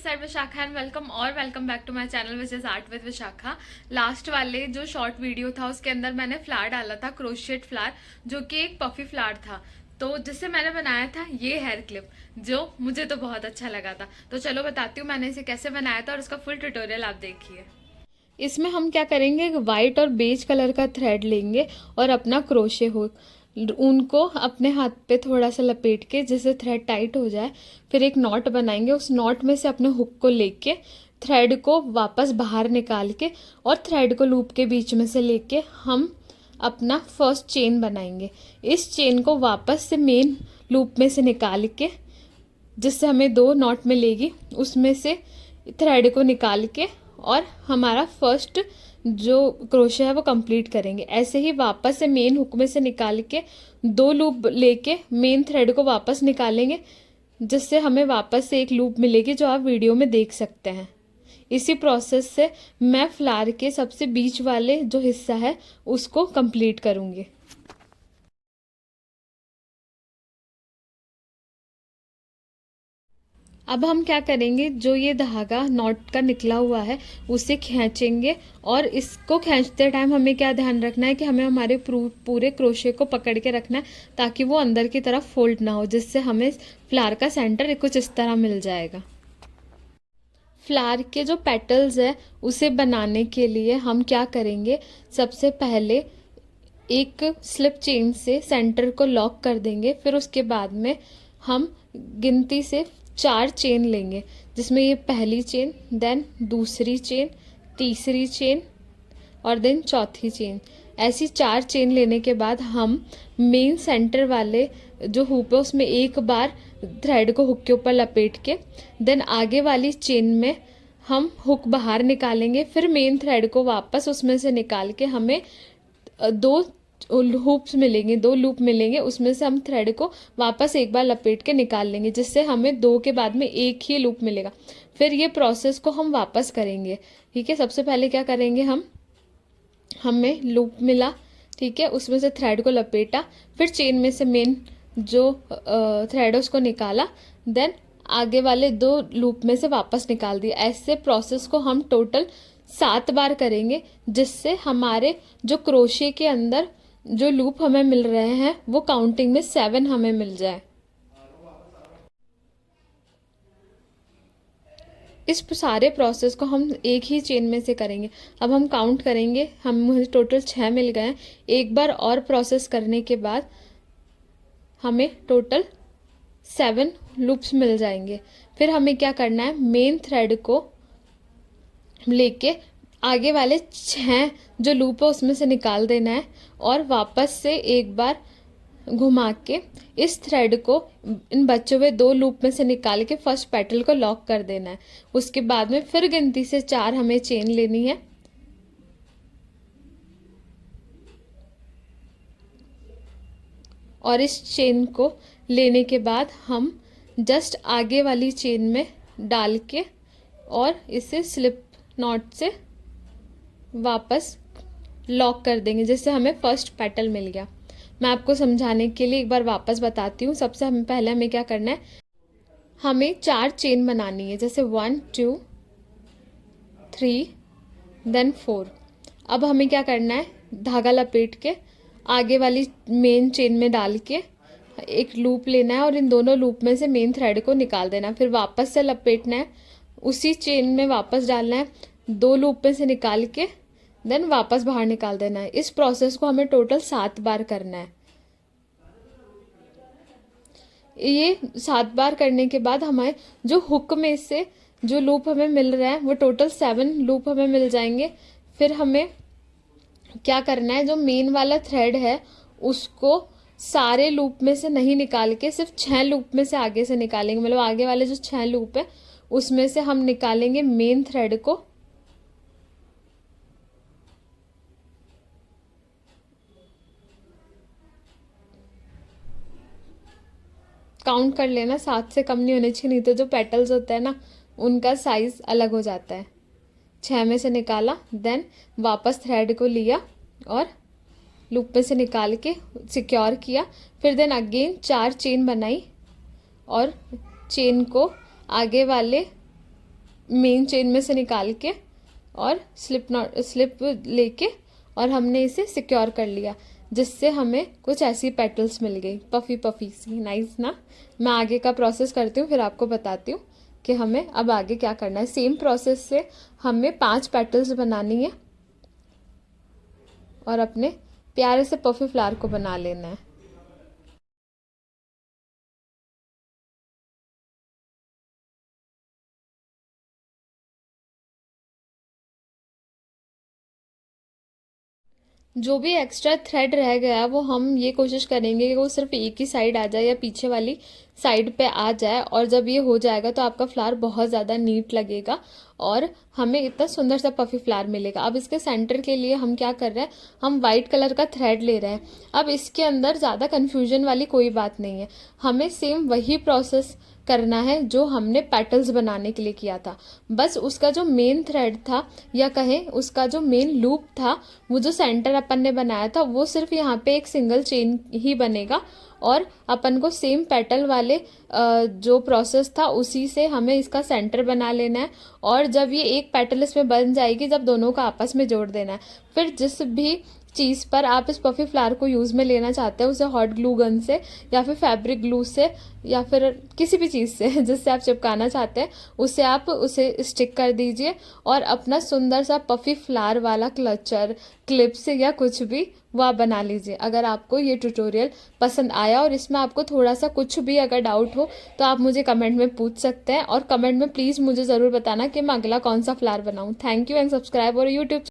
This side Vishakha and welcome back to my channel which is art with Vishakha. Last वाले जो short video था उसके अंदर मैंने फ्लावर डाला था, क्रोशिएट फ्लावर, जो कि एक पफी फ्लावर था। तो जिससे मैंने बनाया था ये हेयर क्लिप, जो मुझे तो बहुत अच्छा लगा था। तो चलो बताती हूँ मैंने इसे कैसे बनाया था और उसका फुल ट्यूटोरियल आप देखिए। इसमें हम क्या करेंगे, वाइट और बेज कलर का थ्रेड लेंगे और अपना क्रोशे हुक उनको अपने हाथ पे थोड़ा सा लपेट के जिससे थ्रेड टाइट हो जाए, फिर एक नॉट बनाएंगे। उस नॉट में से अपने हुक को लेके थ्रेड को वापस बाहर निकाल के और थ्रेड को लूप के बीच में से लेके हम अपना फर्स्ट चेन बनाएंगे। इस चेन को वापस से मेन लूप में से निकाल के, जिससे हमें दो नॉट मिलेगी, उसमें से थ्रेड को निकाल के और हमारा फर्स्ट जो क्रोशे है वो कंप्लीट करेंगे। ऐसे ही वापस से मेन हुक में से निकाल के दो लूप लेके मेन थ्रेड को वापस निकालेंगे, जिससे हमें वापस से एक लूप मिलेगी जो आप वीडियो में देख सकते हैं। इसी प्रोसेस से मैं फ्लावर के सबसे बीच वाले जो हिस्सा है उसको कंप्लीट करूँगी। अब हम क्या करेंगे, जो ये धागा नॉट का निकला हुआ है उसे खींचेंगे और इसको खींचते टाइम हमें क्या ध्यान रखना है कि हमें हमारे पूरे क्रोशे को पकड़ के रखना है ताकि वो अंदर की तरफ फोल्ड ना हो, जिससे हमें फ्लावर का सेंटर कुछ इस तरह मिल जाएगा। फ्लावर के जो पेटल्स है उसे बनाने के लिए हम क्या करेंगे, सबसे पहले एक स्लिप चेन से सेंटर को लॉक कर देंगे। फिर उसके बाद में हम गिनती से 4 चेन लेंगे, जिसमें ये पहली चेन, देन दूसरी चेन, तीसरी चेन और देन चौथी चेन। ऐसी 4 चेन लेने के बाद हम मेन सेंटर वाले जो हुक है उसमें एक बार थ्रेड को हुक के ऊपर लपेट के देन आगे वाली चेन में हम हुक बाहर निकालेंगे। फिर मेन थ्रेड को वापस उसमें से निकाल के हमें दो हुप्स मिलेंगे, दो लूप मिलेंगे, उसमें से हम थ्रेड को वापस एक बार लपेट के निकाल लेंगे, जिससे हमें दो के बाद में एक ही लूप मिलेगा। फिर ये प्रोसेस को हम वापस करेंगे। ठीक है, सबसे पहले क्या करेंगे, हमें लूप मिला, ठीक है, उसमें से थ्रेड को लपेटा, फिर चेन में से मेन जो थ्रेड है उसको निकाला, देन आगे वाले दो लूप में से वापस निकाल दिया। ऐसे प्रोसेस को हम टोटल 7 बार करेंगे, जिससे हमारे जो क्रोशे के अंदर जो लूप हमें मिल रहे हैं वो काउंटिंग में 7 हमें मिल जाए। इस सारे प्रोसेस को हम एक ही चेन में से करेंगे। अब हम काउंट करेंगे, मुझे टोटल 6 मिल गए हैं। एक बार और प्रोसेस करने के बाद हमें टोटल 7 लूप्स मिल जाएंगे। फिर हमें क्या करना है, मेन थ्रेड को लेके आगे वाले 6 जो लूप है उसमें से निकाल देना है और वापस से एक बार घुमा के इस थ्रेड को इन बचे हुए 2 लूप में से निकाल के फर्स्ट पेटल को लॉक कर देना है। उसके बाद में फिर गिनती से 4 हमें चेन लेनी है और इस चेन को लेने के बाद हम जस्ट आगे वाली चेन में डाल के और इसे स्लिप नॉट से वापस लॉक कर देंगे, जिससे हमें फर्स्ट पेटल मिल गया। मैं आपको समझाने के लिए एक बार वापस बताती हूँ। सबसे पहले हमें क्या करना है, हमें 4 चेन बनानी है, जैसे 1 2 3 देन 4। अब हमें क्या करना है, धागा लपेट के आगे वाली मेन चेन में डाल के एक लूप लेना है और इन दोनों लूप में से मेन थ्रेड को निकाल देना है। फिर वापस से लपेटना है, उसी चेन में वापस डालना है, 2 लूप में से निकाल के देन वापस बाहर निकाल देना है। इस प्रोसेस को हमें टोटल 7 बार करना है। ये 7 बार करने के बाद हमें जो हुक में से जो लूप हमें मिल रहा है वो टोटल 7 लूप हमें मिल जाएंगे। फिर हमें क्या करना है, जो मेन वाला थ्रेड है उसको सारे लूप में से नहीं निकाल के सिर्फ 6 लूप में से आगे से निकालेंगे। मतलब आगे वाले जो 6 लूप है उसमें से हम निकालेंगे मेन थ्रेड को काउंट कर लेना, 7 से कम नहीं होने चाहिए, नहीं तो जो पेटल्स होता है ना उनका साइज अलग हो जाता है। 6 में से निकाला, देन वापस थ्रेड को लिया और लूप में से निकाल के सिक्योर किया। फिर देन अगेन 4 चेन बनाई और चेन को आगे वाले मेन चेन में से निकाल के और स्लिप लेके और हमने इसे सिक्योर कर लिया, जिससे हमें कुछ ऐसी पेटल्स मिल गई, पफी पफी सी, नाइस ना। मैं आगे का प्रोसेस करती हूँ, फिर आपको बताती हूँ कि हमें अब आगे क्या करना है। सेम प्रोसेस से हमें 5 पेटल्स बनानी है और अपने प्यारे से पफी फ्लावर को बना लेना है। जो भी एक्स्ट्रा थ्रेड रह गया वो हम ये कोशिश करेंगे कि वो सिर्फ एक ही साइड आ जाए या पीछे वाली साइड पे आ जाए, और जब ये हो जाएगा तो आपका फ्लावर बहुत ज़्यादा नीट लगेगा और हमें इतना सुंदर सा पफी फ्लावर मिलेगा। अब इसके सेंटर के लिए हम क्या कर रहे हैं, हम वाइट कलर का थ्रेड ले रहे हैं। अब इसके अंदर ज़्यादा कन्फ्यूजन वाली कोई बात नहीं है, हमें सेम वही प्रोसेस करना है जो हमने पेटल्स बनाने के लिए किया था। बस उसका जो मेन थ्रेड था, या कहें उसका जो मेन लूप था, वो जो सेंटर अपन ने बनाया था, वो सिर्फ यहाँ पे एक सिंगल चेन ही बनेगा और अपन को सेम पेटल वाले जो प्रोसेस था उसी से हमें इसका सेंटर बना लेना है। और जब ये एक पेटल इसमें बन जाएगी, जब दोनों का आपस में जोड़ देना है। फिर जिस भी चीज़ पर आप इस पफी फ्लावर को यूज़ में लेना चाहते हैं, उसे हॉट ग्लू गन से या फिर फैब्रिक ग्लू से या फिर किसी भी चीज़ से जिससे आप चिपकाना चाहते हैं, उससे आप उसे स्टिक कर दीजिए और अपना सुंदर सा पफी फ्लावर वाला क्लचर, क्लिप्स या कुछ भी वो आप बना लीजिए। अगर आपको ये ट्यूटोरियल पसंद आया और इसमें आपको थोड़ा सा कुछ भी अगर डाउट हो तो आप मुझे कमेंट में पूछ सकते हैं, और कमेंट में प्लीज़ मुझे ज़रूर बताना कि मैं अगला कौन सा फ्लावर बनाऊँ। थैंक यू एंड सब्सक्राइब और यूट्यूब